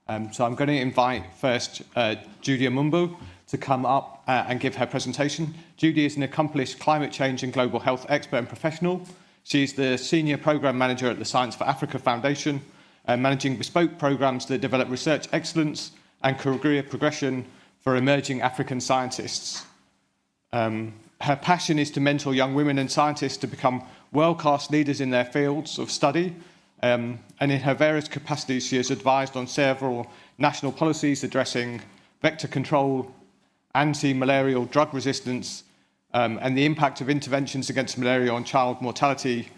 So I'm going to invite first Judy Omumbo to come up and give her presentation. Judy is an accomplished climate change and global health expert and professional. She's the Senior Programme Manager at the Science for Africa Foundation, managing bespoke programmes that develop research excellence and career progression for emerging African scientists. Her passion is to mentor young women and scientists to become world-class leaders in their fields of study, and in her various capacities she has advised on several national policies addressing vector control, anti-malarial drug resistance, and the impact of interventions against malaria on child mortality,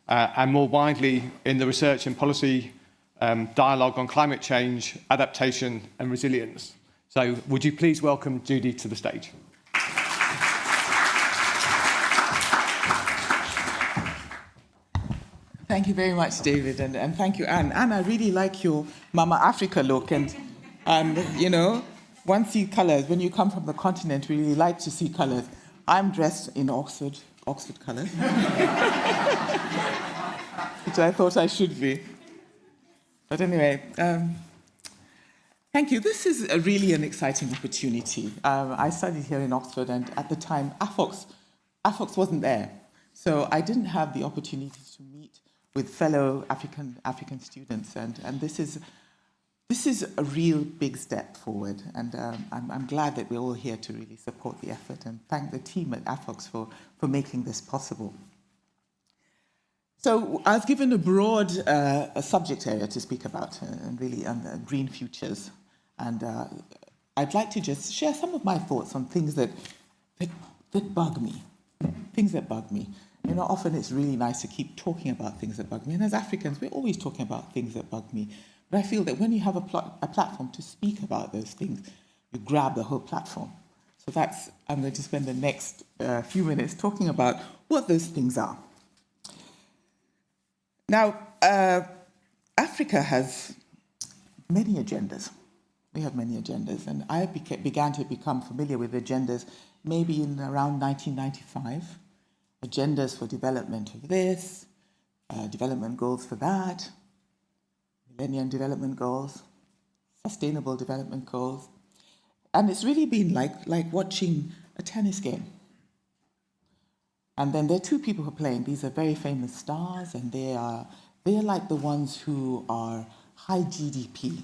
and more widely in the research and policy dialogue on climate change, adaptation and resilience. So would you please welcome Judy to the stage? Thank you very much, David, and thank you, Anne. Anne, I really like your Mama Africa look, and you know, one sees colours. When you come from the continent, we really like to see colours. I'm dressed in Oxford colours, which I thought I should be. But anyway, thank you. This is really an exciting opportunity. I studied here in Oxford, and at the time, AFOX wasn't there. So I didn't have the opportunity to meet with fellow African students, and this is a real big step forward, and I'm glad that we're all here to really support the effort and thank the team at AFOX for making this possible. So I was given a broad subject area to speak about, and really green futures, and I'd like to just share some of my thoughts on things that bug me, You know, often it's really nice to keep talking about things that bug me. And as Africans, we're always talking about things that bug me. But I feel that when you have a platform to speak about those things, you grab the whole platform. So I'm going to spend the next few minutes talking about what those things are. Now, Africa has many agendas. We have many agendas. And I began to become familiar with agendas maybe in around 1995. Agendas for development of this, development goals for that, Millennium Development Goals, Sustainable Development Goals. And it's really been like watching a tennis game. And then there are two people who are playing. These are very famous stars, and they're like the ones who are high GDP.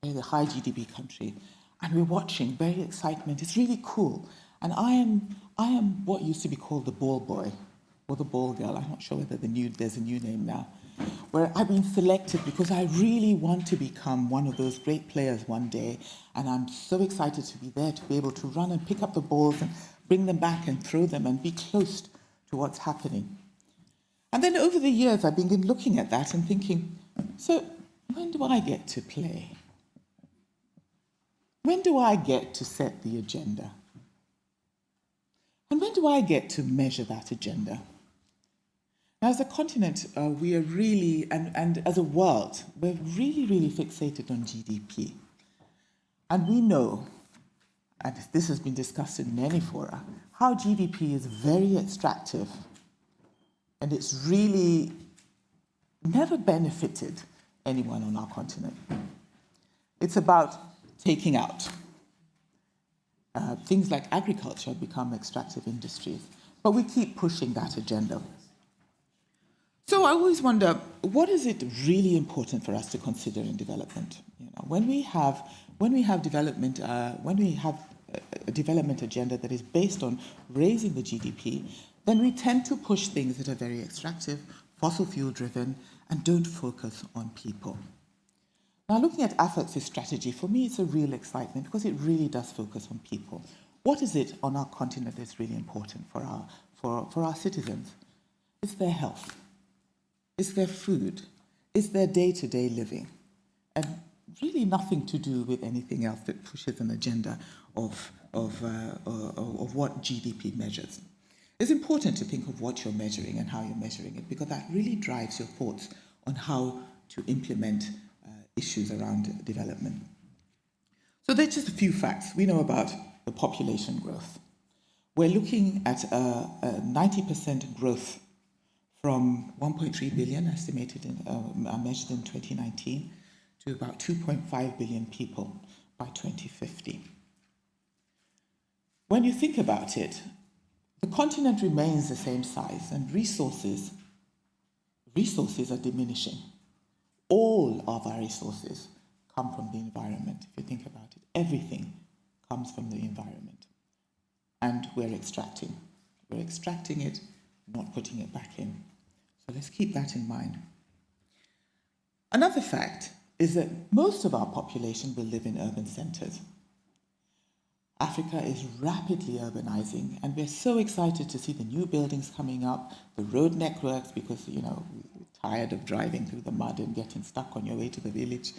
They're the high GDP country. And we're watching, very excitement. It's really cool. And I am what used to be called the ball boy or the ball girl. I'm not sure whether there's a new name now, where I've been selected because I really want to become one of those great players one day. And I'm so excited to be there, to be able to run and pick up the balls and bring them back and throw them and be close to what's happening. And then over the years, I've been looking at that and thinking, so when do I get to play? When do I get to set the agenda? And when do I get to measure that agenda? Now, as a continent, we are really, and as a world, we're really, really fixated on GDP. And we know, and this has been discussed in many fora, how GDP is very extractive, and it's really never benefited anyone on our continent. It's about taking out. Things like agriculture have become extractive industries, but we keep pushing that agenda. So I always wonder, what is it really important for us to consider in development? You know, when we have development, when we have a development agenda that is based on raising the GDP, then we tend to push things that are very extractive, fossil fuel driven, and don't focus on people. Now, looking at AFOX's strategy, for me, it's a real excitement because it really does focus on people. What is it on our continent that's really important for our citizens? It's their health. It's their food. It's their day-to-day living. And really nothing to do with anything else that pushes an agenda of what GDP measures. It's important to think of what you're measuring and how you're measuring it, because that really drives your thoughts on how to implement issues around development. So there's just a few facts. We know about the population growth. We're looking at a 90% growth from 1.3 billion estimated measured in 2019 to about 2.5 billion people by 2050. When you think about it, the continent remains the same size and resources are diminishing. All of our resources come from the environment, if you think about it. Everything comes from the environment. And we're extracting. We're extracting it, not putting it back in. So let's keep that in mind. Another fact is that most of our population will live in urban centers. Africa is rapidly urbanizing, and we're so excited to see the new buildings coming up, the road networks, because, you know, we're tired of driving through the mud and getting stuck on your way to the village.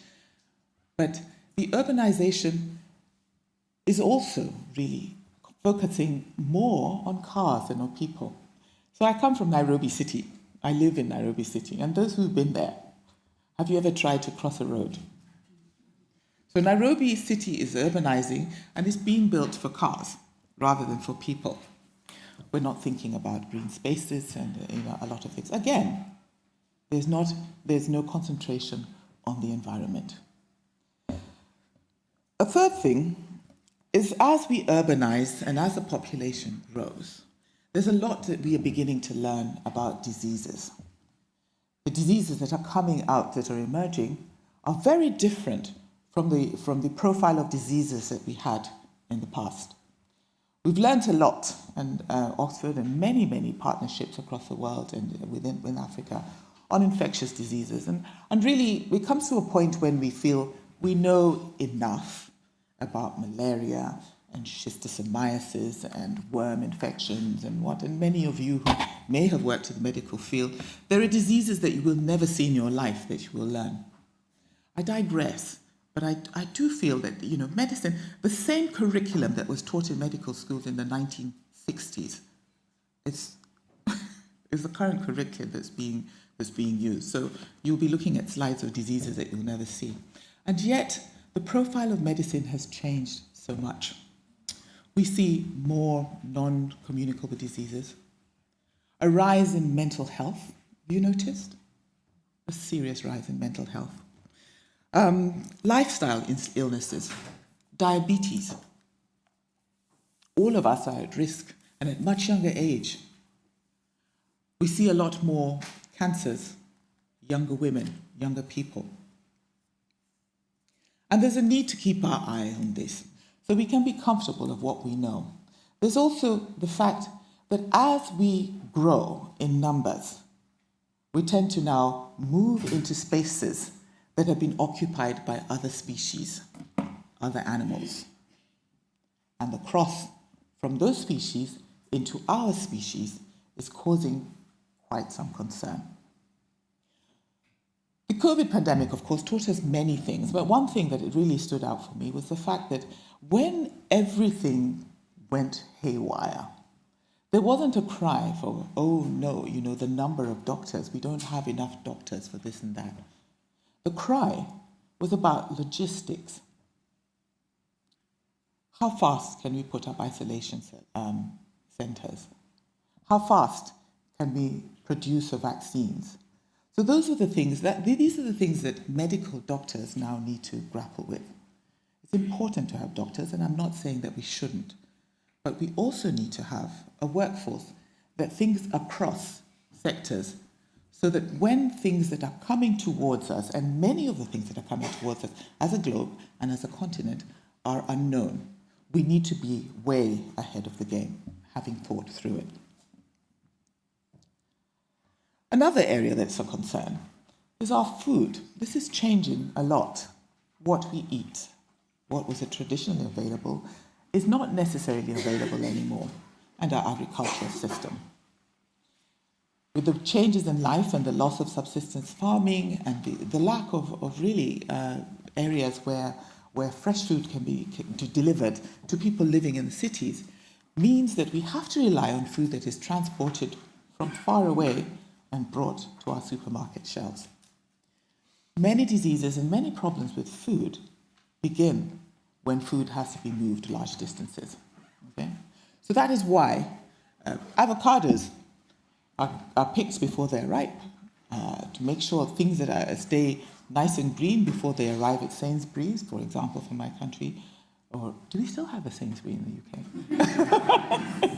But the urbanization is also really focusing more on cars than on people. So I come from Nairobi City. I live in Nairobi City, and those who've been there, have you ever tried to cross a road? So Nairobi City is urbanizing and is being built for cars rather than for people. We're not thinking about green spaces and a lot of things. Again, there's no concentration on the environment. A third thing is, as we urbanize and as the population grows, there's a lot that we are beginning to learn about diseases. The diseases that are coming out, that are emerging, are very different from the profile of diseases that we had in the past. We've learned a lot, and Oxford and many partnerships across the world and within Africa on infectious diseases. And really, it comes to a point when we feel we know enough about malaria and schistosomiasis and worm infections and what. And many of you who may have worked in the medical field, there are diseases that you will never see in your life that you will learn. I digress. But I do feel that, you know, medicine, the same curriculum that was taught in medical schools in the 1960s, is the current curriculum that's being used. So you'll be looking at slides of diseases that you'll never see. And yet, the profile of medicine has changed so much. We see more non-communicable diseases, a rise in mental health. Have you noticed? A serious rise in mental health. Lifestyle illnesses, diabetes. All of us are at risk, and at much younger age. We see a lot more cancers, younger women, younger people. And there's a need to keep our eye on this, so we can be comfortable of what we know. There's also the fact that as we grow in numbers, we tend to now move into spaces that have been occupied by other species, other animals. And the cross from those species into our species is causing quite some concern. The COVID pandemic, of course, taught us many things, but one thing that it really stood out for me was the fact that when everything went haywire, there wasn't a cry for, oh no, you know, the number of doctors, we don't have enough doctors for this and that. The cry was about logistics. How fast can we put up isolation centers? How fast can we produce vaccines? So these are the things that medical doctors now need to grapple with. It's important to have doctors, and I'm not saying that we shouldn't, but we also need to have a workforce that thinks across sectors, so that when things that are coming towards us, and many of the things that are coming towards us as a globe and as a continent are unknown, we need to be way ahead of the game, having thought through it. Another area that's a concern is our food. This is changing a lot. What we eat, what was traditionally available, is not necessarily available anymore, and our agricultural system. With the changes in life and the loss of subsistence farming and the lack of really areas where fresh food can be delivered to people living in the cities, means that we have to rely on food that is transported from far away and brought to our supermarket shelves. Many diseases and many problems with food begin when food has to be moved large distances. Okay? So that is why avocados are picked before they're ripe, to make sure things that stay nice and green before they arrive at Sainsbury's, for example, for my country. Or do we still have a Sainsbury's in the UK?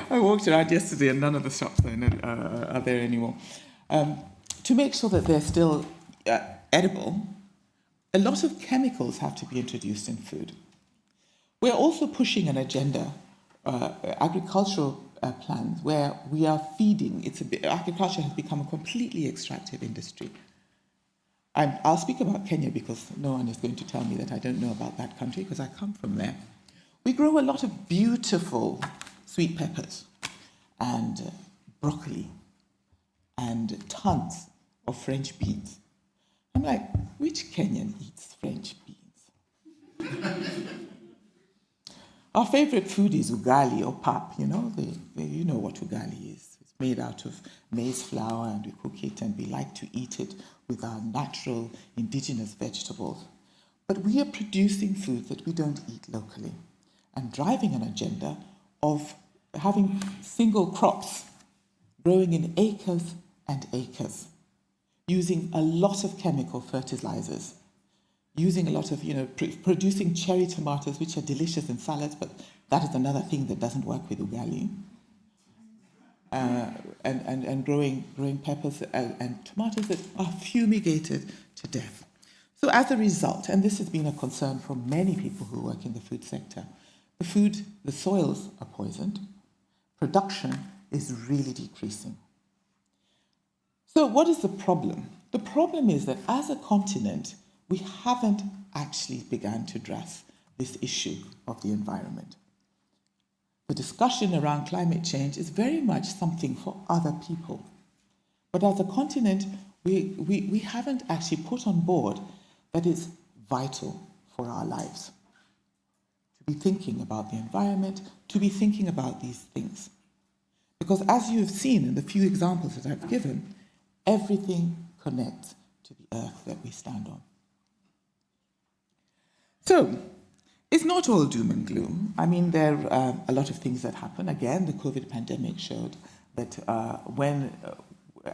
I walked around yesterday and none of the shops are there anymore. To make sure that they're still edible, a lot of chemicals have to be introduced in food. We're also pushing an agenda, agricultural plans, where we are feeding. Agriculture has become a completely extractive industry. I'll speak about Kenya because no one is going to tell me that I don't know about that country because I come from there. We grow a lot of beautiful sweet peppers and broccoli and tons of French beans. I'm like, which Kenyan eats French beans? Our favorite food is ugali or pap, you know what ugali is. It's made out of maize flour and we cook it and we like to eat it with our natural indigenous vegetables. But we are producing food that we don't eat locally and driving an agenda of having single crops growing in acres and acres, using a lot of chemical fertilizers, using a lot of, producing cherry tomatoes, which are delicious in salads, but that is another thing that doesn't work with ugali. And growing peppers and tomatoes that are fumigated to death. So as a result, and this has been a concern for many people who work in the food sector, the soils are poisoned, production is really decreasing. So what is the problem? The problem is that as a continent, we haven't actually begun to address this issue of the environment. The discussion around climate change is very much something for other people. But as a continent, we haven't actually put on board that it's vital for our lives to be thinking about the environment, to be thinking about these things. Because as you have seen in the few examples that I've given, everything connects to the earth that we stand on. So, it's not all doom and gloom. I mean, there are a lot of things that happen. Again, the COVID pandemic showed that when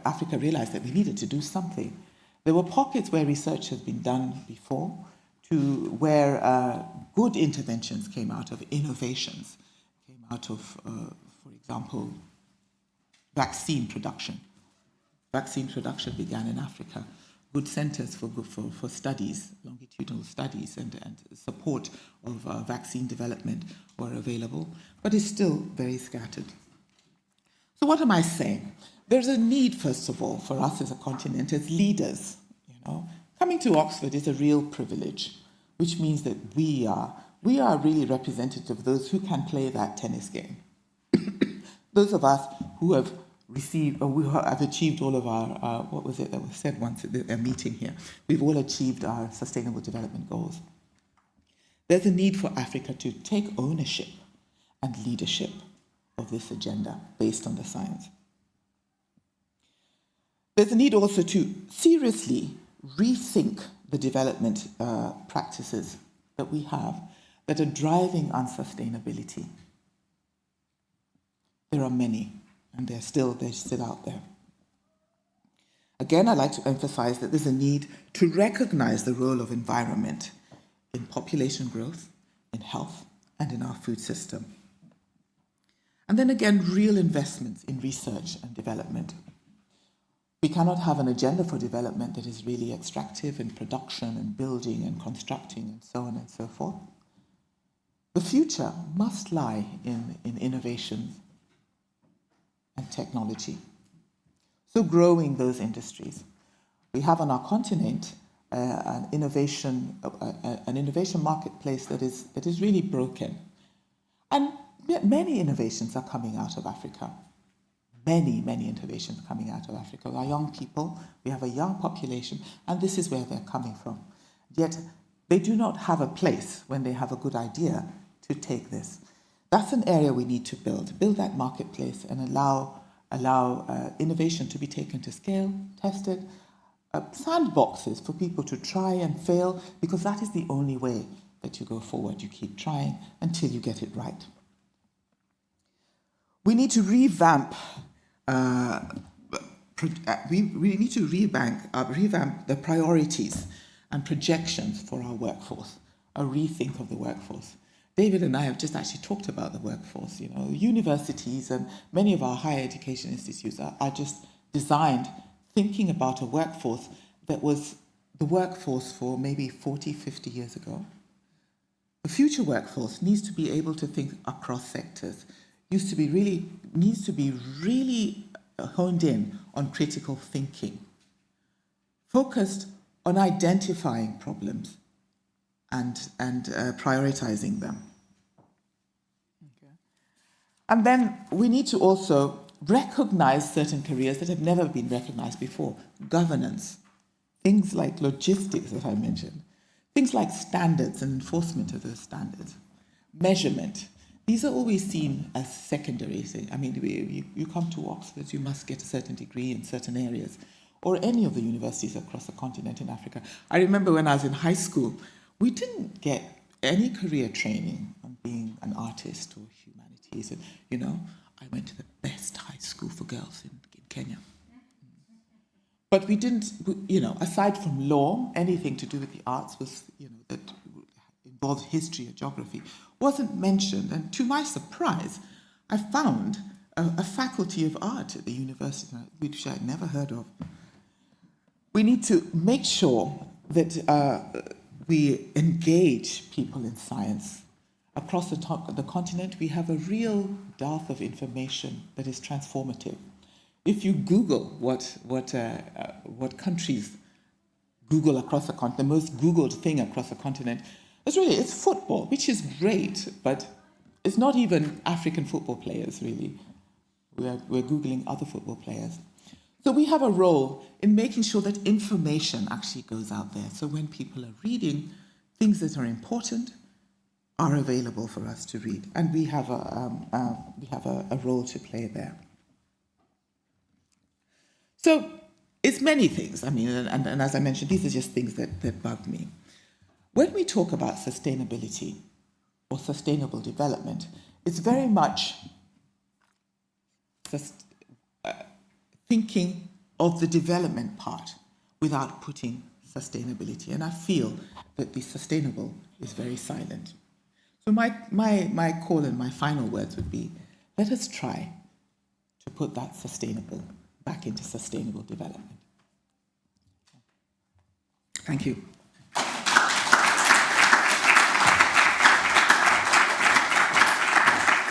Africa realized that we needed to do something, there were pockets where research has been done before, where good interventions came out of innovations, came out of, for example, vaccine production. Vaccine production began in Africa. Good centers for studies, longitudinal studies, and support of vaccine development were available, but it's still very scattered. So what am I saying? There's a need, first of all, for us as a continent, as leaders. Coming to Oxford is a real privilege, which means that we are really representative of those who can play that tennis game. Those of us who have received, or we have achieved all of our, what was it that was said once at a meeting here? We've all achieved our Sustainable Development Goals. There's a need for Africa to take ownership and leadership of this agenda based on the science. There's a need also to seriously rethink the development practices that we have that are driving unsustainability. There are many. And they're still out there. Again, I'd like to emphasize that there's a need to recognize the role of environment in population growth, in health, and in our food system. And then again, real investments in research and development. We cannot have an agenda for development that is really extractive in production and building and constructing and so on and so forth. The future must lie in innovation and technology. So growing those industries. We have on our continent an innovation marketplace that is really broken. And many innovations are coming out of Africa. Many innovations coming out of Africa. Our young people, we have a young population, and this is where they're coming from. Yet they do not have a place when they have a good idea to take this. That's an area we need to build that marketplace and allow innovation to be taken to scale, tested, sandboxes for people to try and fail, because that is the only way that you go forward. You keep trying until you get it right. We need to revamp we need to revamp the priorities and projections for our workforce, a rethink of the workforce. David and I have just actually talked about the workforce. You know, universities and many of our higher education institutes are just designed thinking about a workforce that was the workforce for maybe 40, 50 years ago. The future workforce needs to be able to think across sectors, needs to be really honed in on critical thinking, focused on identifying problems and prioritizing them. Okay. And then we need to also recognize certain careers that have never been recognized before. Governance, things like logistics that I mentioned, things like standards and enforcement of those standards, measurement. These are always seen as secondary. I mean, you come to Oxford, you must get a certain degree in certain areas, or any of the universities across the continent in Africa. I remember when I was in high school, we didn't get any career training on being an artist or humanities. And, you know, I went to the best high school for girls in Kenya. But we didn't, you know, aside from law, anything to do with the arts was, you know, that involved history or geography, wasn't mentioned. And to my surprise, I found a faculty of art at the university, which I'd never heard of. We need to make sure that we engage people in science. Across the continent, we have a real dearth of information that is transformative. If you Google what countries Google across the continent, the most Googled thing across the continent, it's football, which is great, but it's not even African football players, really. We're Googling other football players. So we have a role in making sure that information actually goes out there. So when people are reading, things that are important are available for us to read. And we have a role to play there. So it's many things. I mean, and as I mentioned, these are just things that bug me. When we talk about sustainability or sustainable development, it's very much just thinking of the development part without putting sustainability. And I feel that the sustainable is very silent. So my call and my final words would be, let us try to put that sustainable back into sustainable development. Thank you.